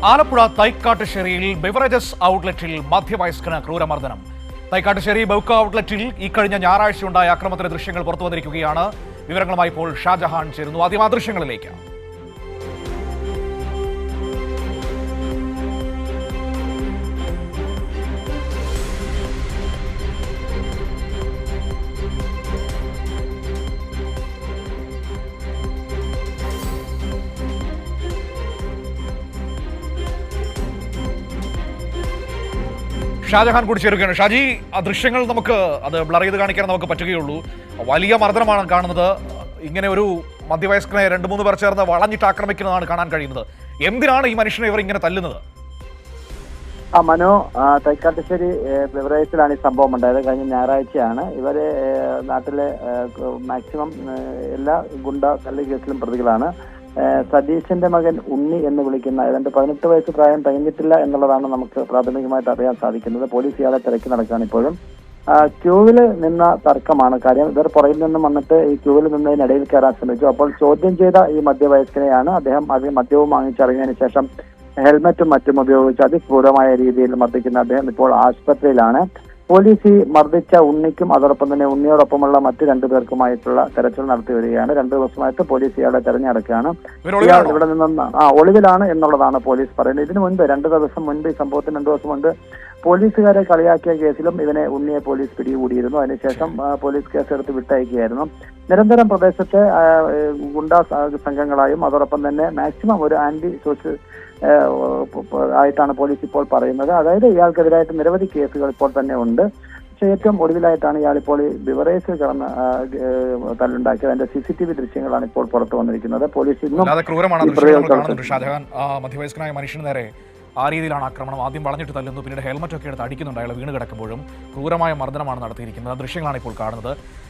Alappuzha തൈക്കാട്ടുശ്ശേരിയിൽ beverages ഔട്ട്ലെറ്റിൽ മധ്യവയസ്കന് ക്രൂരമർദ്ദനം. Thaikkattussery ബൗക്ക ഔട്ട്ലെറ്റിൽ ഇക്കഴിഞ്ഞ ഞായറാഴ്ചയുണ്ടായ അക്രമത്തിന്റെ ദൃശ്യങ്ങൾ പുറത്തുവന്നിരിക്കുകയാണ്. വിവരങ്ങളുമായി ഇപ്പോൾ ഷാജഹാൻ ചേരുന്നു. ആദ്യം ആ ദൃശ്യങ്ങളിലേക്ക്. ഷാജഹാൻ കൂടി ചേരുകയാണ്. ഷാജി, ആ ദൃശ്യങ്ങൾ നമുക്ക് അത് ബ്ലർ ചെയ്ത് കാണിക്കാൻ നമുക്ക് പറ്റുകയുള്ളൂ. വലിയ മർദ്ദനമാണ് കാണുന്നത്. ഇങ്ങനെ ഒരു മധ്യവയസ്കനെ 2-3 പേർ ചേർന്ന് വളഞ്ഞിട്ട് ആക്രമിക്കുന്നതാണ് കാണാൻ കഴിയുന്നത്. എന്തിനാണ് ഈ മനുഷ്യനെ ഇവർ ഇങ്ങനെ തല്ലുന്നത്? മനു, തൈക്കാട്ടുശ്ശേരി ബിവറേജിലാണ് ഈ സംഭവം ഉണ്ടായത്. കഴിഞ്ഞ ഞായറാഴ്ചയാണ്. ഇവര് നാട്ടിലെ മാക്സിമം എല്ലാ ഗുണ്ട തല്ല് കേസിലും പ്രതികളാണ്. സതീശന്റെ മകൻ ഉണ്ണി എന്ന് വിളിക്കുന്ന ഏതാണ്ട് 18 വയസ്സ് പ്രായം തികഞ്ഞിട്ടില്ല എന്നുള്ളതാണ് നമുക്ക് പ്രാഥമികമായിട്ട് അറിയാൻ സാധിക്കുന്നത്. പോലീസ് ഇയാളെ തിരക്കി നടക്കുകയാണ് ഇപ്പോഴും. ക്യൂവിൽ നിന്ന തർക്കമാണ് കാര്യം. ഇവർ പുറകിൽ നിന്നും വന്നിട്ട് ഈ ക്യൂവിൽ നിന്നതിനിടയിൽ കയറാൻ ശ്രമിച്ചു. അപ്പോൾ ചോദ്യം ചെയ്ത ഈ മധ്യവയസ്കനെയാണ് അദ്ദേഹം മദ്യവും വാങ്ങിച്ചിറങ്ങിയതിനു ശേഷം ഹെൽമറ്റും മറ്റും ഉപയോഗിച്ച് അതിക്രൂരമായ രീതിയിൽ മർദ്ദിക്കുന്ന അദ്ദേഹം ഇപ്പോൾ ആശുപത്രിയിലാണ്. പോലീസ് ഈ മർദ്ദിച്ച ഉണ്ണിക്കും അതോടൊപ്പം തന്നെ ഉണ്ണിയോടൊപ്പമുള്ള മറ്റു 2 പേർക്കുമായിട്ടുള്ള തെരച്ചിൽ നടത്തി വരികയാണ്. 2 ദിവസമായിട്ട് പോലീസ് ഇയാളെ തെരഞ്ഞെടുക്കുകയാണ്. ഇയാൾ ഇവിടെ നിന്ന് ഒളിവിലാണ് എന്നുള്ളതാണ് പോലീസ് പറയുന്നത്. ഇതിനു മുൻപ് 2 ദിവസം മുൻപ്, ഈ സംഭവത്തിന് 2 ദിവസം മുൻപ് പോലീസുകാരെ കളിയാക്കിയ കേസിലും ഉണ്ണിയെ പോലീസ് പിടികൂടിയിരുന്നു. അതിനുശേഷം പോലീസ് കേസെടുത്ത് വിട്ടയക്കുകയായിരുന്നു. നിരന്തരം പ്രദേശത്തെ ഗുണ്ടാ സംഘങ്ങളായും അതോടൊപ്പം തന്നെ മാക്സിമം ഒരു ആന്റി സോഷ്യൽ ആയിട്ടാണ് പോലീസ് ഇപ്പോൾ പറയുന്നത്. അതായത് ഇയാൾക്കെതിരായിട്ട് നിരവധി കേസുകൾ ഇപ്പോൾ തന്നെ ഉണ്ട്. പക്ഷേ ഏറ്റവും ഒടുവിലായിട്ടാണ് ഇയാളിപ്പോൾ ബിവറേജിൽ കിടന്ന് തല്ലുണ്ടാക്കിയത്. അതിന്റെ CCTV ദൃശ്യങ്ങളാണ് ഇപ്പോൾ പുറത്തു വന്നിരിക്കുന്നത്. പോലീസ് ഇന്നും മധ്യവയസ്കനായ മനുഷ്യന് നേരെ ആ രീതിയിലാണ് ആക്രമണം. ആദ്യം വളഞ്ഞിട്ട് തല്ലുന്നു, പിന്നീട് ഹെൽമറ്റ് ഒക്കെ എടുത്ത് അടിക്കുന്നുണ്ട്. അയാൾ വീണ് കിടക്കുമ്പോഴും ക്രൂരമായ മർദ്ദനമാണ് നടത്തിയിരിക്കുന്നത്. ദൃശ്യങ്ങളാണ് ഇപ്പോൾ കാണുന്നത്.